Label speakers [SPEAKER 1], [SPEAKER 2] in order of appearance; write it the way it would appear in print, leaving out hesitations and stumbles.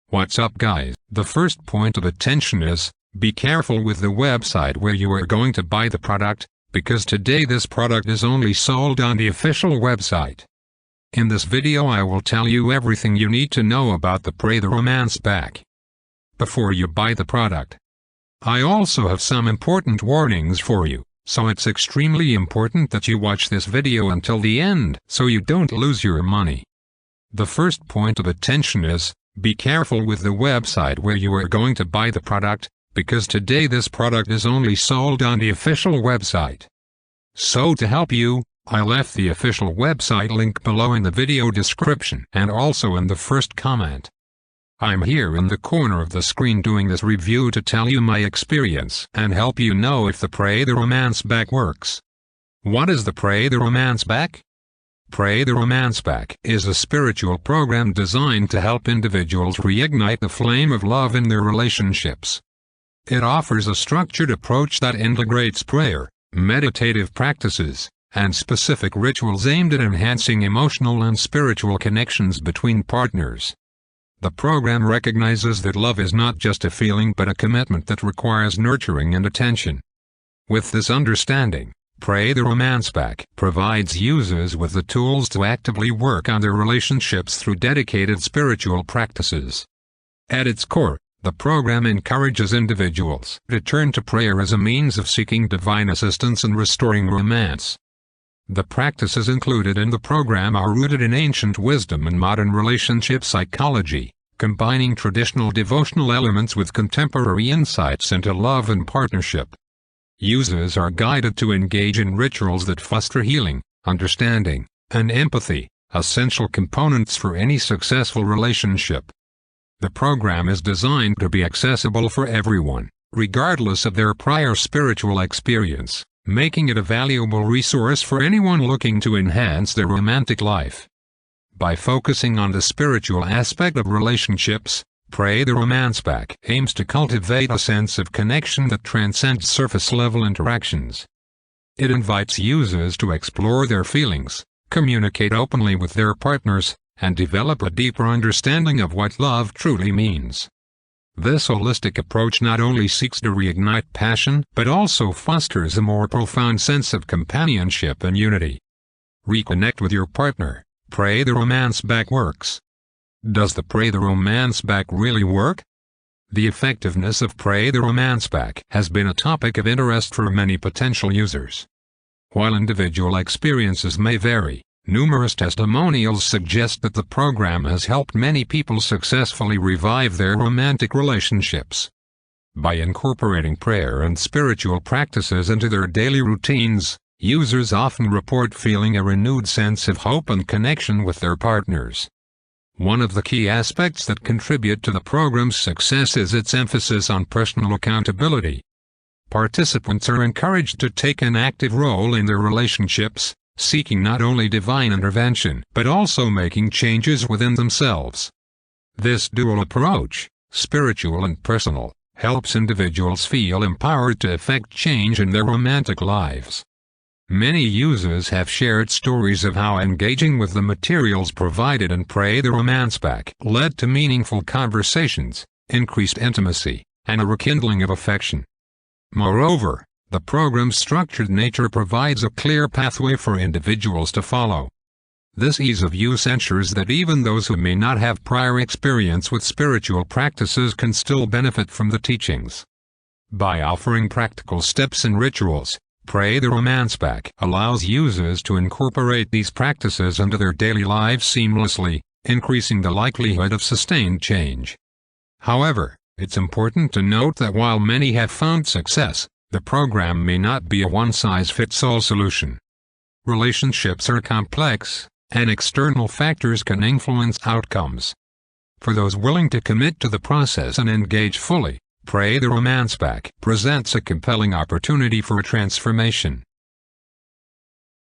[SPEAKER 1] What's up guys? The first point of attention is, be careful with the website where you are going to buy the product, because today this product is only sold on the official website. In this video I will tell you everything you need to know about the Pray the Romance Back before you buy the product. I also have some important warnings for you, so it's extremely important that you watch this video until the end so you don't lose your money. The first point of attention is, be careful with the website where you are going to buy the product, because today this product is only sold on the official website. So to help you, I left the official website link below in the video description and also in the first comment. I'm here in the corner of the screen doing this review to tell you my experience and help you know if the Pray the Romance Back works. What is the Pray the Romance Back? Pray the Romance Back is a spiritual program designed to help individuals reignite the flame of love in their relationships. It offers a structured approach that integrates prayer, meditative practices, and specific rituals aimed at enhancing emotional and spiritual connections between partners. The program recognizes that love is not just a feeling but a commitment that requires nurturing and attention. With this understanding, Pray the Romance Back provides users with the tools to actively work on their relationships through dedicated spiritual practices. At its core, the program encourages individuals to turn to prayer as a means of seeking divine assistance and restoring romance. The practices included in the program are rooted in ancient wisdom and modern relationship psychology, combining traditional devotional elements with contemporary insights into love and partnership. Users are guided to engage in rituals that foster healing, understanding, and empathy, essential components for any successful relationship. The program is designed to be accessible for everyone, regardless of their prior spiritual experience, making it a valuable resource for anyone looking to enhance their romantic life. By focusing on the spiritual aspect of relationships, Pray the Romance Back aims to cultivate a sense of connection that transcends surface-level interactions. It invites users to explore their feelings, communicate openly with their partners, and develop a deeper understanding of what love truly means. This holistic approach not only seeks to reignite passion but also fosters a more profound sense of companionship and unity. Reconnect with your partner. Pray the Romance Back works. Does the Pray the Romance Back really work? The effectiveness of Pray the Romance Back has been a topic of interest for many potential users. While individual experiences may vary, numerous testimonials suggest that the program has helped many people successfully revive their romantic relationships. By incorporating prayer and spiritual practices into their daily routines, users often report feeling a renewed sense of hope and connection with their partners. One of the key aspects that contribute to the program's success is its emphasis on personal accountability. Participants are encouraged to take an active role in their relationships, seeking not only divine intervention but also making changes within themselves. This dual approach, spiritual and personal, helps individuals feel empowered to effect change in their romantic lives. Many users have shared stories of how engaging with the materials provided in Pray the Romance Back led to meaningful conversations, increased intimacy, and a rekindling of affection. Moreover, the program's structured nature provides a clear pathway for individuals to follow. This ease of use ensures that even those who may not have prior experience with spiritual practices can still benefit from the teachings. By offering practical steps and rituals, Pray the Romance Back allows users to incorporate these practices into their daily lives seamlessly, increasing the likelihood of sustained change. However, it's important to note that while many have found success, the program may not be a one-size-fits-all solution. Relationships are complex, and external factors can influence outcomes. For those willing to commit to the process and engage fully, Pray the Romance Back presents a compelling opportunity for a transformation.